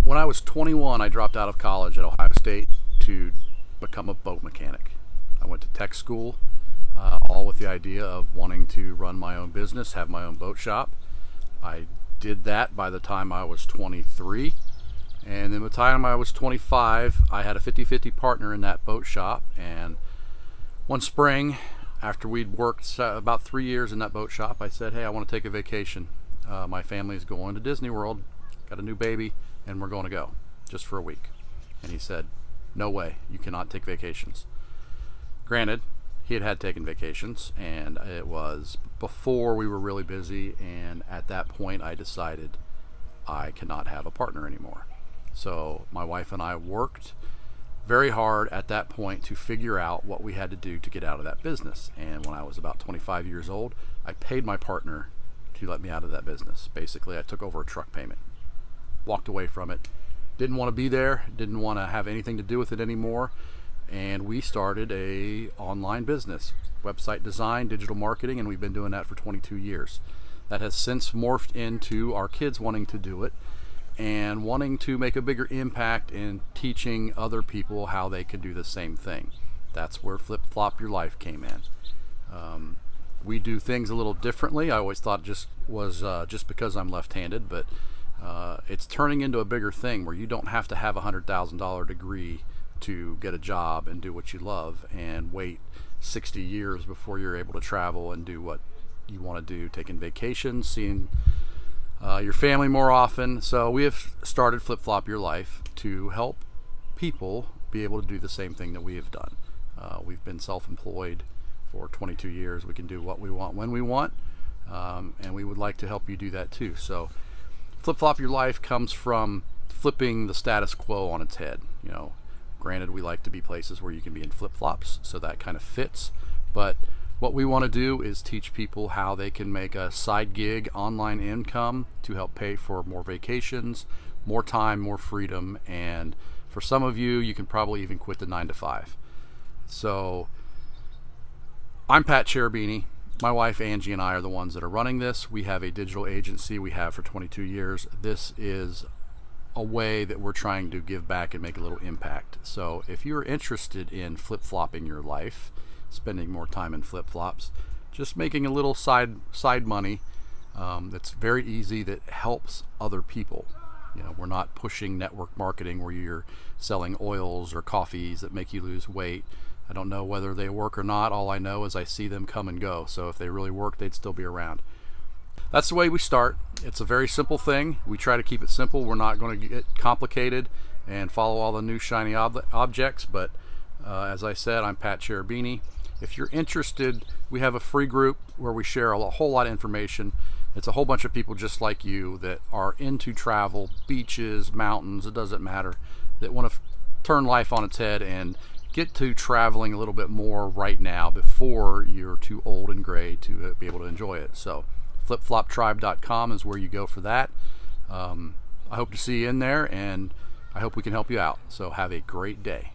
When I was 21, I dropped out of college at Ohio State to become a boat mechanic. I went to tech school, all with the idea of wanting to run my own business, have my own boat shop. I did that by the time I was 23. And then by the time I was 25, I had a 50-50 partner in that boat shop. And one spring, after we'd worked about 3 years in that boat shop, I said, hey, I want to take a vacation. My family is going to Disney World, got a new baby, and we're going to go just for a week. And he said, no way, you cannot take vacations. Granted, he had taken vacations, and it was before we were really busy, and at that point I decided I cannot have a partner anymore. So my wife and I worked very hard at that point to figure out what we had to do to get out of that business. And when I was about 25 years old, I paid my partner to let me out of that business. Basically, I took over a truck payment, walked away from it, didn't want to be there, didn't want to have anything to do with it anymore. And we started a online business, website design, digital marketing, and we've been doing that for 22 years. That has since morphed into our kids wanting to do it and wanting to make a bigger impact in teaching other people how they can do the same thing. That's where Flip Flop Your Life came in. We do things a little differently. I always thought just because I'm left-handed, but it's turning into a bigger thing where you don't have to have a $100,000 degree to get a job and do what you love and wait 60 years before you're able to travel and do what you want to do, taking vacations, seeing your family more often. So we have started Flip Flop Your Life to help people be able to do the same thing that we have done. We've been self-employed for 22 years. We can do what we want when we want, and we would like to help you do that too. So Flip Flop Your Life comes from flipping the status quo on its head. You know, granted, we like to be places where you can be in flip-flops, so that kind of fits. But what we want to do is teach people how they can make a side gig online income to help pay for more vacations, more time, more freedom, and for some of you, you can probably even quit the 9-to-5. So I'm Pat Cherubini. My wife Angie and I are the ones that are running this. We have a digital agency we have for 22 years. This is a way that we're trying to give back and make a little impact. So if you're interested in flip-flopping your life, spending more time in flip-flops, just making a little side money that's very easy, that helps other people. You know, we're not pushing network marketing where you're selling oils or coffees that make you lose weight. I don't know whether they work or not. All I know is I see them come and go. So if they really work, they'd still be around. That's the way we start. It's a very simple thing. We try to keep it simple. We're not going to get complicated and follow all the new shiny objects. But as I said, I'm Pat Cherubini. If you're interested, we have a free group where we share a whole lot of information. It's a whole bunch of people just like you that are into travel, beaches, mountains, it doesn't matter, that want to turn life on its head and get to traveling a little bit more right now before you're too old and gray to be able to enjoy it. So flipfloptribe.com is where you go for that. I hope to see you in there, and I hope we can help you out. So have a great day.